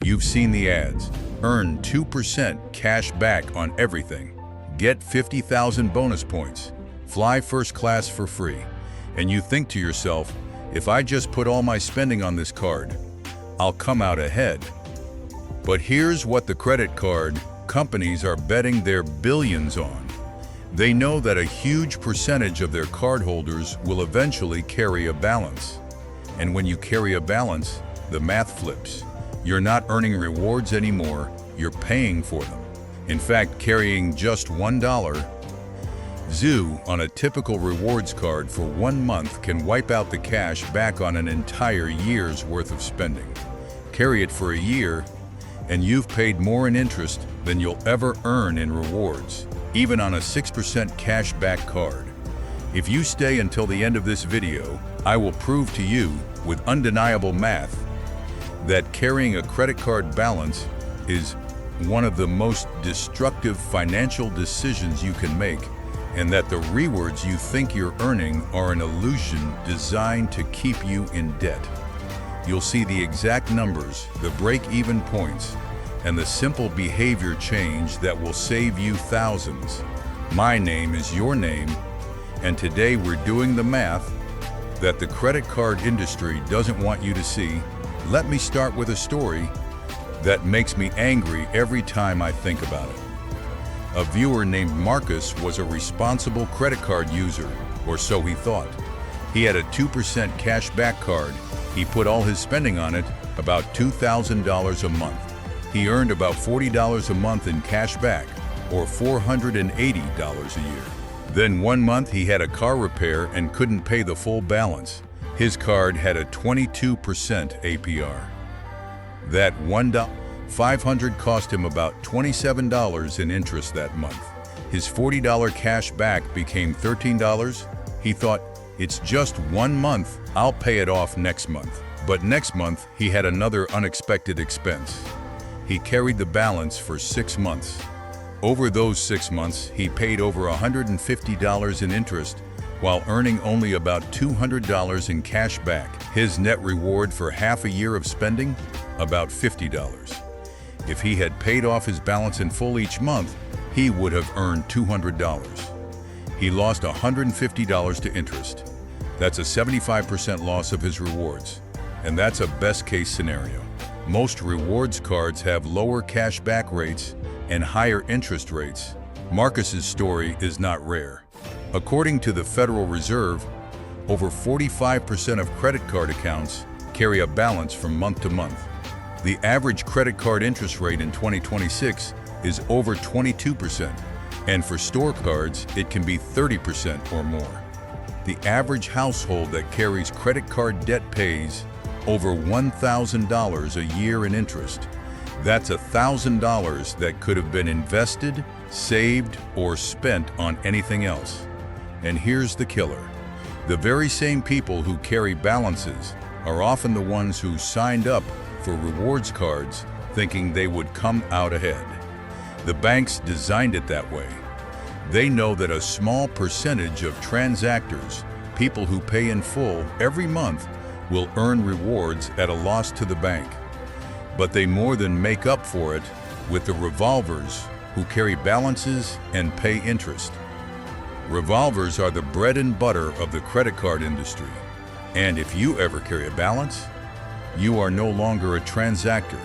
You've seen the ads. Earn 2% cash back on everything. Get 50,000 bonus points. Fly first class for free. And you think to yourself, if I just put all my spending on this card, I'll come out ahead. But here's what the credit card companies are betting their billions on. They know that a huge percentage of their cardholders will eventually carry a balance. And when you carry a balance, the math flips. You're not earning rewards anymore, you're paying for them. In fact, carrying just $1 zoo on a typical rewards card for 1 month can wipe out the cash back on an entire year's worth of spending. Carry it for a year, and you've paid more in interest than you'll ever earn in rewards, even on a 6% cash back card. If you stay until the end of this video, I will prove to you, with undeniable math, that carrying a credit card balance is one of the most destructive financial decisions you can make, and that the rewards you think you're earning are an illusion designed to keep you in debt. You'll see the exact numbers, the break-even points, and the simple behavior change that will save you thousands. My name is your name, and today we're doing the math that the credit card industry doesn't want you to see. Let me start with a story that makes me angry every time I think about it. A viewer named Marcus was a responsible credit card user, or so he thought. He had a 2% cash back card. He put all his spending on it, about $2,000 a month. He earned about $40 a month in cash back, or $480 a year. Then 1 month he had a car repair and couldn't pay the full balance. His card had a 22% APR. That $1,500 cost him about $27 in interest that month. His $40 cash back became $13. He thought, it's just 1 month, I'll pay it off next month. But next month, he had another unexpected expense. He carried the balance for 6 months. Over those 6 months, he paid over $150 in interest, while earning only about $200 in cash back. His net reward for half a year of spending? About $50. If he had paid off his balance in full each month, he would have earned $200. He lost $150 to interest. That's a 75% loss of his rewards. And that's a best-case scenario. Most rewards cards have lower cash back rates and higher interest rates. Marcus's story is not rare. According to the Federal Reserve, over 45% of credit card accounts carry a balance from month to month. The average credit card interest rate in 2026 is over 22%, and for store cards, it can be 30% or more. The average household that carries credit card debt pays over $1,000 a year in interest. That's $1,000 that could have been invested, saved, or spent on anything else. And here's the killer. The very same people who carry balances are often the ones who signed up for rewards cards thinking they would come out ahead. The banks designed it that way. They know that a small percentage of transactors, people who pay in full every month, will earn rewards at a loss to the bank. But they more than make up for it with the revolvers who carry balances and pay interest. Revolvers are the bread and butter of the credit card industry. And if you ever carry a balance, you are no longer a transactor.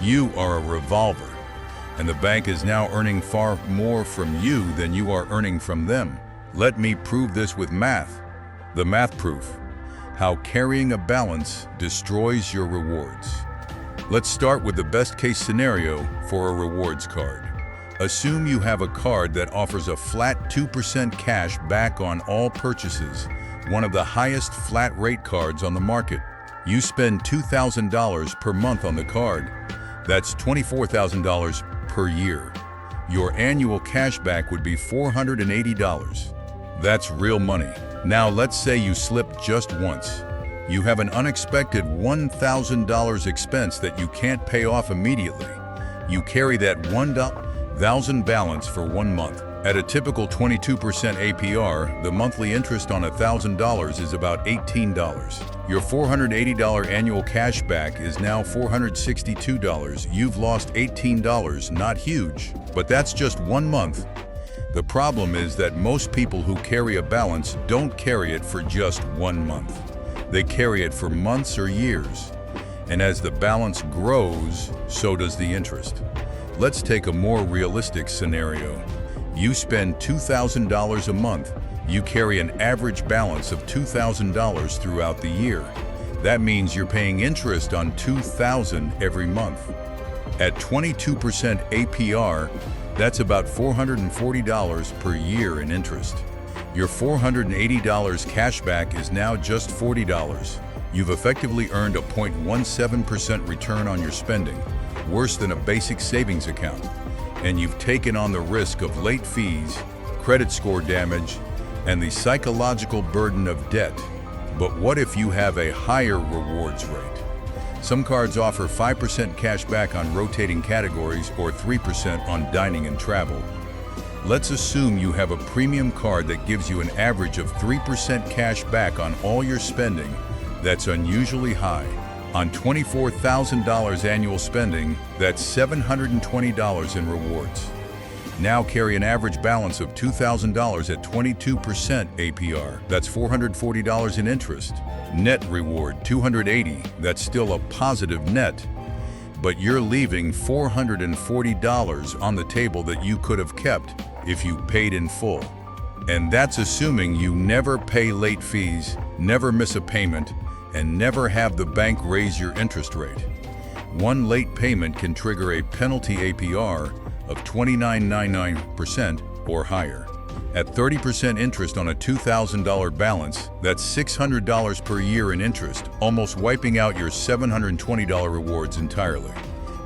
You are a revolver. And the bank is now earning far more from you than you are earning from them. Let me prove this with math. The math proof. How carrying a balance destroys your rewards. Let's start with the best-case scenario for a rewards card. Assume you have a card that offers a flat 2% cash back on all purchases, one of the highest flat rate cards on the market. You spend $2,000 per month on the card. That's $24,000 per year. Your annual cashback would be $480. That's real money. Now let's say you slip just once. You have an unexpected $1,000 expense that you can't pay off immediately. You carry that $1,000 balance for 1 month. At a typical 22% APR, the monthly interest on $1,000 is about $18. Your $480 annual cash back is now $462. You've lost $18, not huge, but that's just 1 month. The problem is that most people who carry a balance don't carry it for just 1 month. They carry it for months or years. And as the balance grows, so does the interest. Let's take a more realistic scenario. You spend $2,000 a month. You carry an average balance of $2,000 throughout the year. That means you're paying interest on $2,000 every month. At 22% APR, that's about $440 per year in interest. Your $480 cash back is now just $40. You've effectively earned a 0.17% return on your spending, worse than a basic savings account. And you've taken on the risk of late fees, credit score damage, and the psychological burden of debt. But what if you have a higher rewards rate? Some cards offer 5% cash back on rotating categories or 3% on dining and travel. Let's assume you have a premium card that gives you an average of 3% cash back on all your spending. That's unusually high. On $24,000 annual spending, that's $720 in rewards. Now carry an average balance of $2,000 at 22% APR. That's $440 in interest. Net reward, $280. That's still a positive net. But you're leaving $440 on the table that you could have kept if you paid in full. And that's assuming you never pay late fees, never miss a payment, and never have the bank raise your interest rate. One late payment can trigger a penalty APR of 29.99% or higher. At 30% interest on a $2,000 balance, that's $600 per year in interest, almost wiping out your $720 rewards entirely.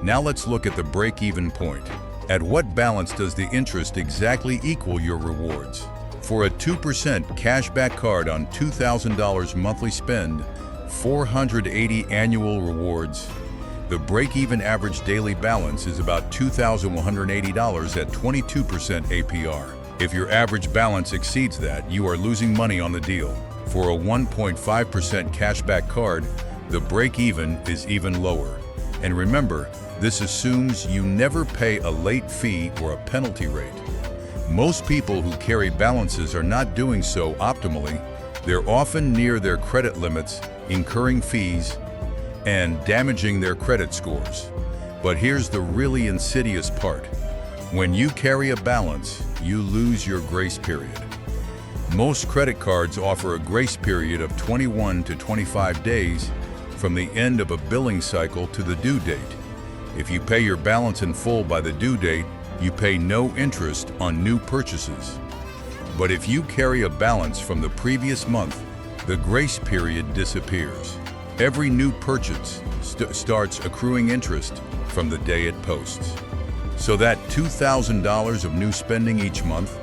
Now let's look at the break-even point. At what balance does the interest exactly equal your rewards? For a 2% cashback card on $2,000 monthly spend, 480 annual rewards, the break-even average daily balance is about $2,180 at 22% APR. If your average balance exceeds that, you are losing money on the deal. For a 1.5% cashback card, the break-even is even lower. And remember, this assumes you never pay a late fee or a penalty rate. Most people who carry balances are not doing so optimally. They're often near their credit limits, incurring fees, and damaging their credit scores. But here's the really insidious part. When you carry a balance, you lose your grace period. Most credit cards offer a grace period of 21 to 25 days from the end of a billing cycle to the due date. If you pay your balance in full by the due date, you pay no interest on new purchases. But if you carry a balance from the previous month, the grace period disappears. Every new purchase starts accruing interest from the day it posts. So that $2,000 of new spending each month,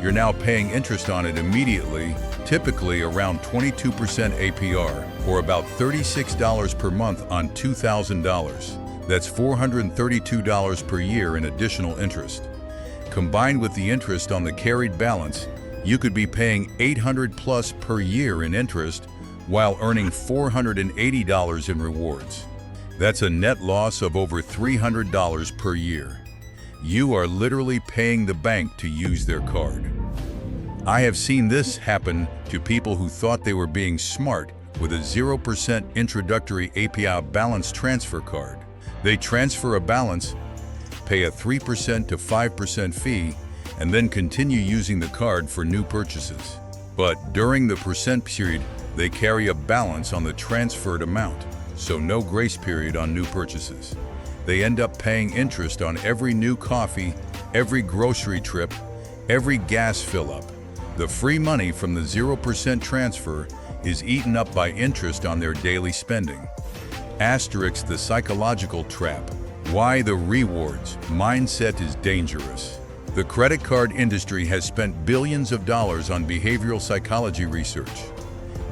you're now paying interest on it immediately, typically around 22% APR, or about $36 per month on $2,000. That's $432 per year in additional interest. Combined with the interest on the carried balance, you could be paying $800+ per year in interest while earning $480 in rewards. That's a net loss of over $300 per year. You are literally paying the bank to use their card. I have seen this happen to people who thought they were being smart with a 0% introductory APR balance transfer card. They transfer a balance, pay a 3% to 5% fee, and then continue using the card for new purchases. But during the percent period, they carry a balance on the transferred amount, so no grace period on new purchases. They end up paying interest on every new coffee, every grocery trip, every gas fill-up. The free money from the 0% transfer is eaten up by interest on their daily spending. Asterisk the psychological trap. Why the rewards mindset is dangerous. The credit card industry has spent billions of dollars on behavioral psychology research.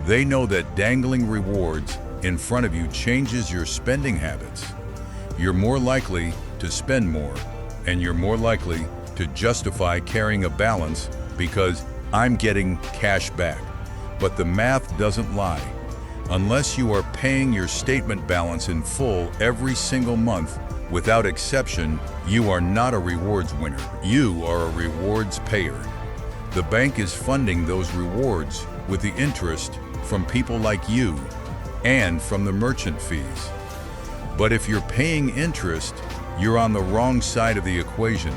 They know that dangling rewards in front of you changes your spending habits. You're more likely to spend more, and you're more likely to justify carrying a balance because I'm getting cash back. But the math doesn't lie. Unless you are paying your statement balance in full every single month, without exception, you are not a rewards winner. You are a rewards payer. The bank is funding those rewards with the interest from people like you and from the merchant fees. But if you're paying interest, you're on the wrong side of the equation.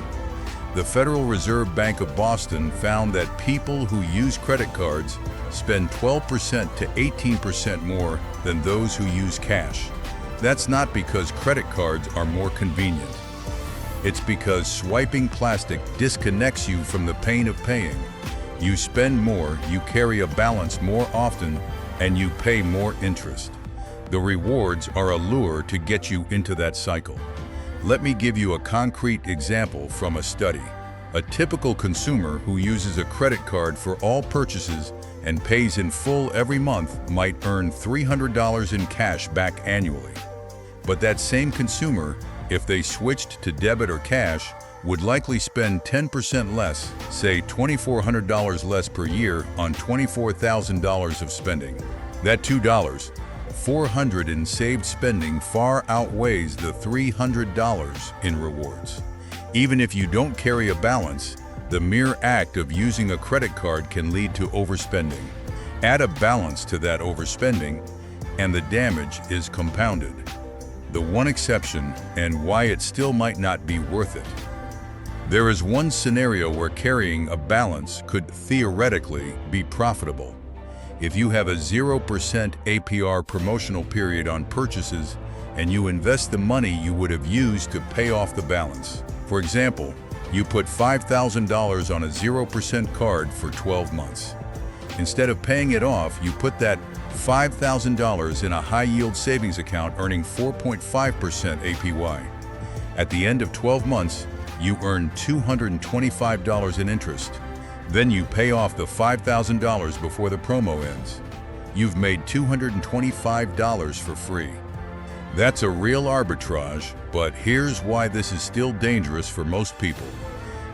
The Federal Reserve Bank of Boston found that people who use credit cards spend 12% to 18% more than those who use cash. That's not because credit cards are more convenient. It's because swiping plastic disconnects you from the pain of paying. You spend more, you carry a balance more often, and you pay more interest. The rewards are a lure to get you into that cycle. Let me give you a concrete example from a study. A typical consumer who uses a credit card for all purchases and pays in full every month might earn $300 in cash back annually. But that same consumer, if they switched to debit or cash, would likely spend 10% less, say $2,400 less per year on $24,000 of spending. That $400 in saved spending far outweighs the $300 in rewards. Even if you don't carry a balance, the mere act of using a credit card can lead to overspending. Add a balance to that overspending, and the damage is compounded. The one exception, and why it still might not be worth it. There is one scenario where carrying a balance could theoretically be profitable. If you have a 0% APR promotional period on purchases and you invest the money you would have used to pay off the balance. For example, you put $5,000 on a 0% card for 12 months. Instead of paying it off, you put that $5,000 in a high-yield savings account earning 4.5% APY. At the end of 12 months, you earn $225 in interest. Then you pay off the $5,000 before the promo ends. You've made $225 for free. That's a real arbitrage, but here's why this is still dangerous for most people.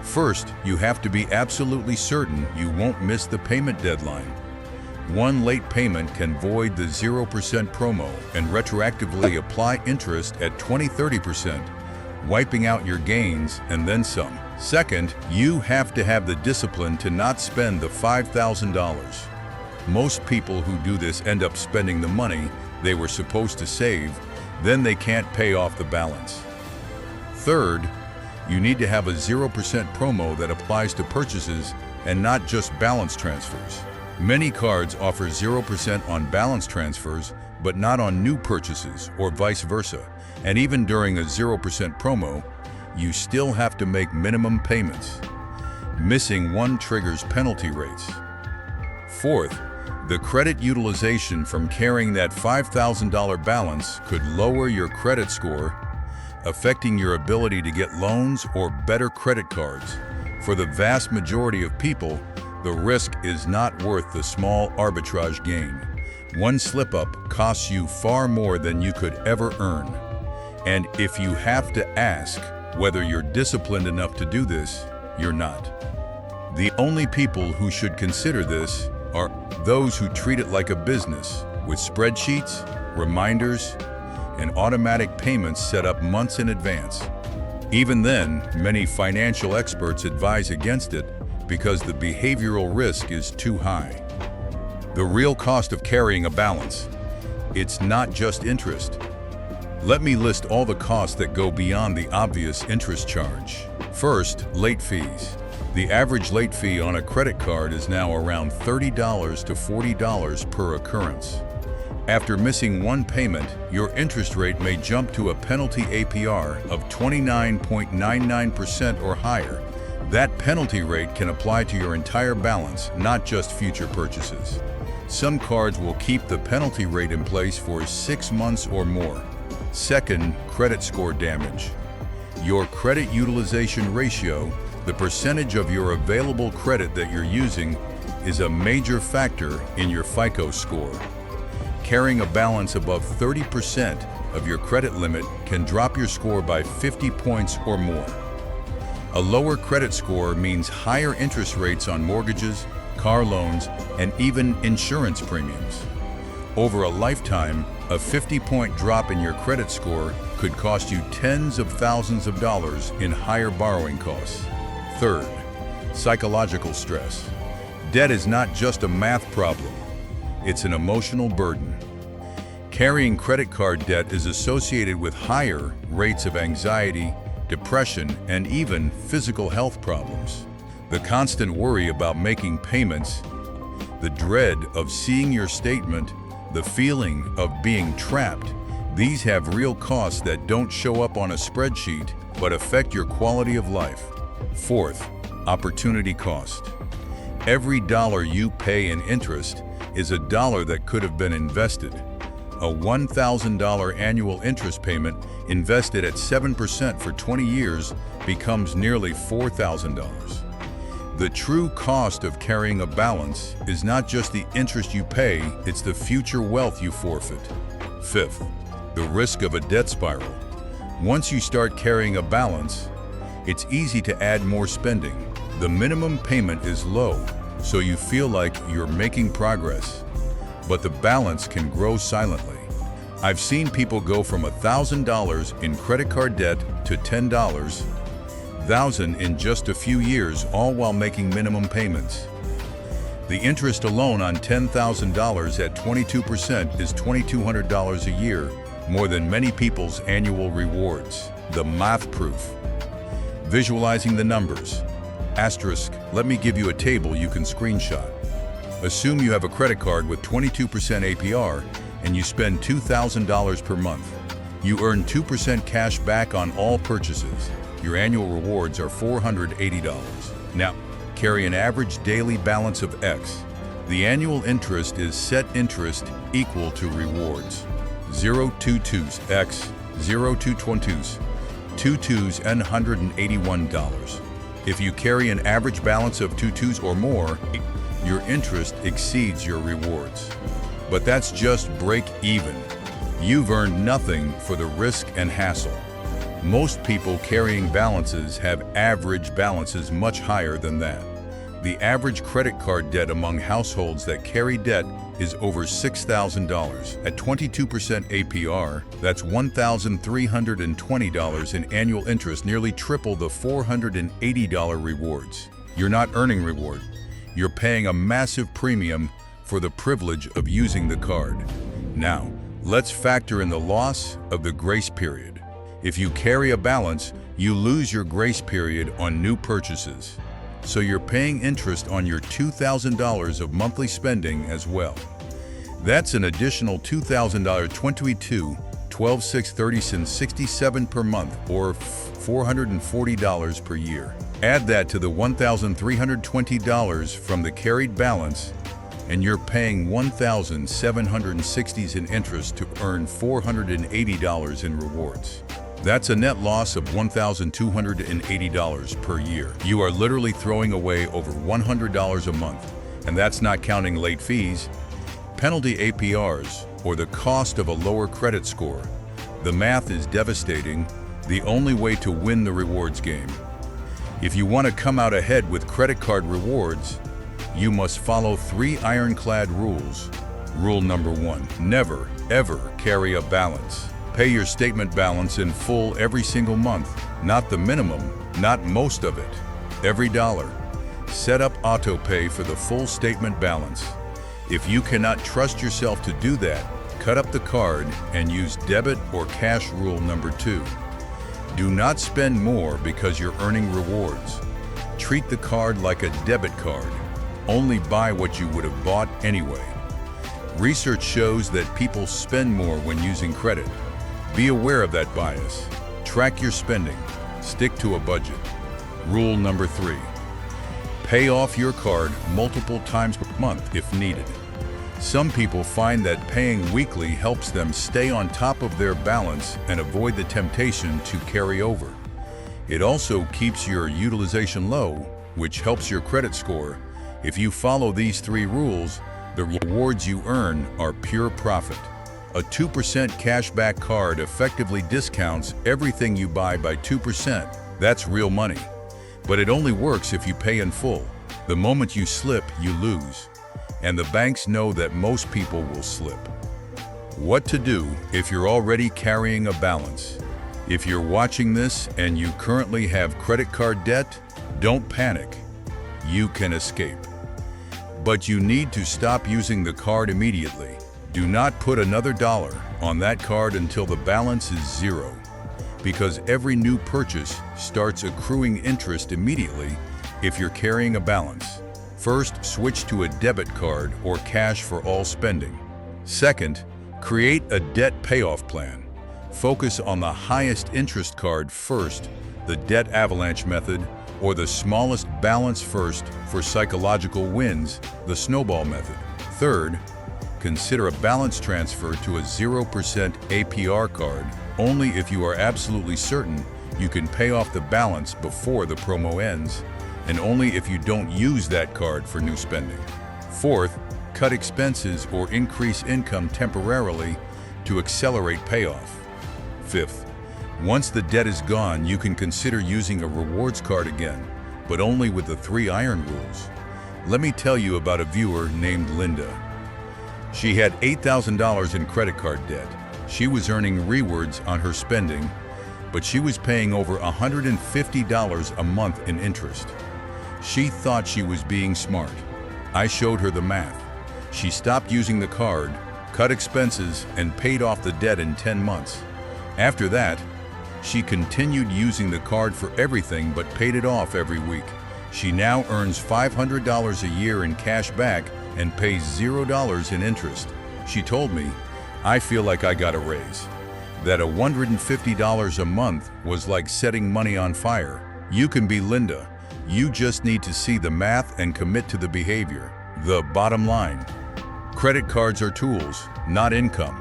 First, you have to be absolutely certain you won't miss the payment deadline. One late payment can void the 0% promo and retroactively apply interest at 20–30%, wiping out your gains and then some. Second, you have to have the discipline to not spend the $5,000. Most people who do this end up spending the money they were supposed to save, then they can't pay off the balance. Third, you need to have a 0% promo that applies to purchases and not just balance transfers. Many cards offer 0% on balance transfers, but not on new purchases or vice versa. And even during a 0% promo, you still have to make minimum payments. Missing one triggers penalty rates. Fourth, the credit utilization from carrying that $5,000 balance could lower your credit score, affecting your ability to get loans or better credit cards. For the vast majority of people, the risk is not worth the small arbitrage gain. One slip-up costs you far more than you could ever earn. And if you have to ask whether you're disciplined enough to do this, you're not. The only people who should consider this are those who treat it like a business, with spreadsheets, reminders, and automatic payments set up months in advance. Even then, many financial experts advise against it because the behavioral risk is too high. The real cost of carrying a balance. It's not just interest. Let me list all the costs that go beyond the obvious interest charge. First, late fees. The average late fee on a credit card is now around $30 to $40 per occurrence. After missing one payment, your interest rate may jump to a penalty APR of 29.99% or higher. That penalty rate can apply to your entire balance, not just future purchases. Some cards will keep the penalty rate in place for 6 months or more. Second, credit score damage. Your credit utilization ratio, the percentage of your available credit that you're using, is a major factor in your FICO score. Carrying a balance above 30% of your credit limit can drop your score by 50 points or more. A lower credit score means higher interest rates on mortgages, car loans, and even insurance premiums. Over a lifetime, a 50-point drop in your credit score could cost you tens of thousands of dollars in higher borrowing costs. Third, psychological stress. Debt is not just a math problem, it's an emotional burden. Carrying credit card debt is associated with higher rates of anxiety, depression, and even physical health problems. The constant worry about making payments, the dread of seeing your statement, the feeling of being trapped, these have real costs that don't show up on a spreadsheet but affect your quality of life. Fourth, opportunity cost. Every dollar you pay in interest is a dollar that could have been invested. A $1,000 annual interest payment invested at 7% for 20 years becomes nearly $4,000. The true cost of carrying a balance is not just the interest you pay, it's the future wealth you forfeit. Fifth, the risk of a debt spiral. Once you start carrying a balance, it's easy to add more spending. The minimum payment is low, so you feel like you're making progress, but the balance can grow silently. I've seen people go from $1,000 in credit card debt to $10,000 in just a few years, all while making minimum payments. The interest alone on $10,000 at 22% is $2,200 a year, more than many people's annual rewards. The math proof. Visualizing the numbers. Asterisk, let me give you a table you can screenshot. Assume you have a credit card with 22% APR and you spend $2,000 per month. You earn 2% cash back on all purchases. Your annual rewards are $480. Now, carry an average daily balance of X. The annual interest is set interest equal to rewards. 022s X, 0222s, 22s and $181. If you carry an average balance of 22s or more, your interest exceeds your rewards. But that's just break even. You've earned nothing for the risk and hassle. Most people carrying balances have average balances much higher than that. The average credit card debt among households that carry debt is over $6,000. At 22% APR, that's $1,320 in annual interest, nearly triple the $480 rewards. You're not earning reward. You're paying a massive premium for the privilege of using the card. Now, let's factor in the loss of the grace period. If you carry a balance, you lose your grace period on new purchases. So you're paying interest on your $2,000 of monthly spending as well. That's an additional $2,000, 22, 12, 6, 30, 67 per month, or $440 per year. Add that to the $1,320 from the carried balance, and you're paying $1,760 in interest to earn $480 in rewards. That's a net loss of $1,280 per year. You are literally throwing away over $100 a month, and that's not counting late fees, penalty APRs, or the cost of a lower credit score. The math is devastating, the only way to win the rewards game. If you want to come out ahead with credit card rewards, you must follow 3 ironclad rules. Rule number 1, never, ever carry a balance. Pay your statement balance in full every single month, not the minimum, not most of it, every dollar. Set up auto pay for the full statement balance. If you cannot trust yourself to do that, cut up the card and use debit or cash rule number 2. Do not spend more because you're earning rewards. Treat the card like a debit card. Only buy what you would have bought anyway. Research shows that people spend more when using credit. Be aware of that bias. Track your spending. Stick to a budget. Rule number 3. Pay off your card multiple times per month if needed. Some people find that paying weekly helps them stay on top of their balance and avoid the temptation to carry over. It also keeps your utilization low, which helps your credit score. If you follow these 3 rules, the rewards you earn are pure profit. A 2% cashback card effectively discounts everything you buy by 2%. That's real money. But it only works if you pay in full. The moment you slip, you lose. And the banks know that most people will slip. What to do if you're already carrying a balance? If you're watching this and you currently have credit card debt, don't panic. You can escape. But you need to stop using the card immediately. Do not put another dollar on that card until the balance is zero, because every new purchase starts accruing interest immediately if you're carrying a balance. First, switch to a debit card or cash for all spending. Second, create a debt payoff plan. Focus on the highest interest card first, the debt avalanche method, or the smallest balance first for psychological wins, the snowball method. Third, consider a balance transfer to a 0% APR card only if you are absolutely certain you can pay off the balance before the promo ends, and only if you don't use that card for new spending. Fourth, cut expenses or increase income temporarily to accelerate payoff. Fifth, once the debt is gone, you can consider using a rewards card again, but only with the 3 iron rules. Let me tell you about a viewer named Linda. She had $8,000 in credit card debt. She was earning rewards on her spending, but she was paying over $150 a month in interest. She thought she was being smart. I showed her the math. She stopped using the card, cut expenses, and paid off the debt in 10 months. After that, she continued using the card for everything but paid it off every week. She now earns $500 a year in cash back and pays $0 in interest. She told me, "I feel like I got a raise." That $150 a month was like setting money on fire. You can be Linda. You just need to see the math and commit to the behavior. The bottom line: credit cards are tools, not income.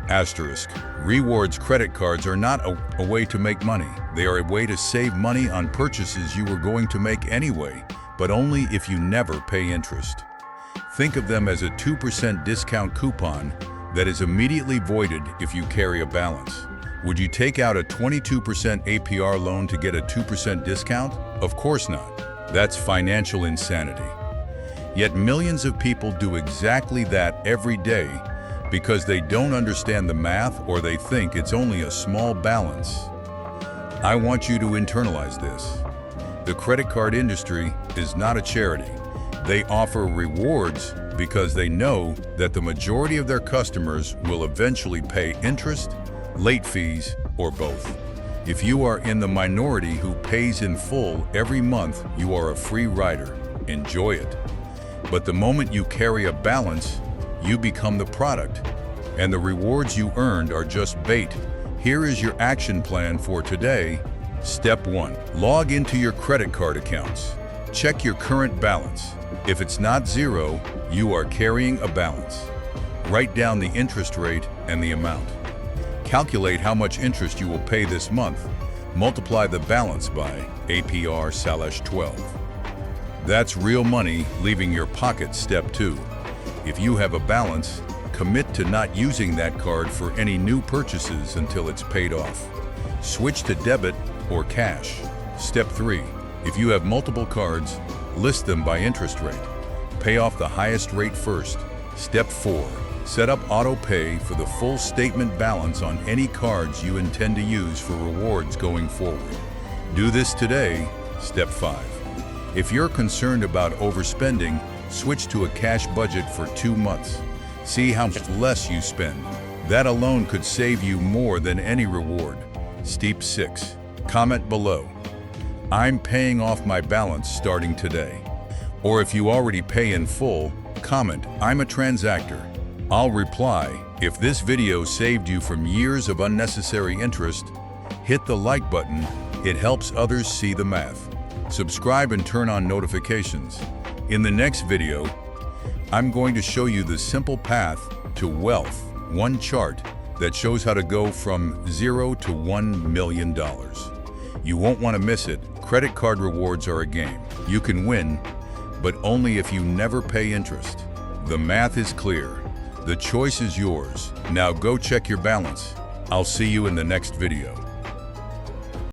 Asterisk. Rewards credit cards are not a way to make money. They are a way to save money on purchases you were going to make anyway, but only if you never pay interest. Think of them as a 2% discount coupon that is immediately voided if you carry a balance. Would you take out a 22% APR loan to get a 2% discount? Of course not. That's financial insanity. Yet millions of people do exactly that every day because they don't understand the math or they think it's only a small balance. I want you to internalize this. The credit card industry is not a charity. They offer rewards because they know that the majority of their customers will eventually pay interest, late fees, or both. If you are in the minority who pays in full every month, you are a free rider. Enjoy it. But the moment you carry a balance, you become the product, and the rewards you earned are just bait. Here is your action plan for today. Step 1. Log into your credit card accounts. Check your current balance. If it's not zero, you are carrying a balance. Write down the interest rate and the amount. Calculate how much interest you will pay this month. Multiply the balance by APR/12. That's real money leaving your pocket. Step 2. If you have a balance, commit to not using that card for any new purchases until it's paid off. Switch to debit or cash. Step 3. If you have multiple cards, list them by interest rate. Pay off the highest rate first. Step 4. Set up auto pay for the full statement balance on any cards you intend to use for rewards going forward. Do this today. Step 5. If you're concerned about overspending, switch to a cash budget for 2 months. See how much less you spend. That alone could save you more than any reward. Step 6. Comment below, "I'm paying off my balance starting today." Or if you already pay in full, comment, "I'm a transactor." I'll reply. If this video saved you from years of unnecessary interest, hit the like button. It helps others see the math. Subscribe and turn on notifications. In the next video, I'm going to show you the simple path to wealth, one chart that shows how to go from $0 to $1 million. You won't want to miss it. Credit card rewards are a game. You can win, but only if you never pay interest. The math is clear. The choice is yours. Now go check your balance. I'll see you in the next video.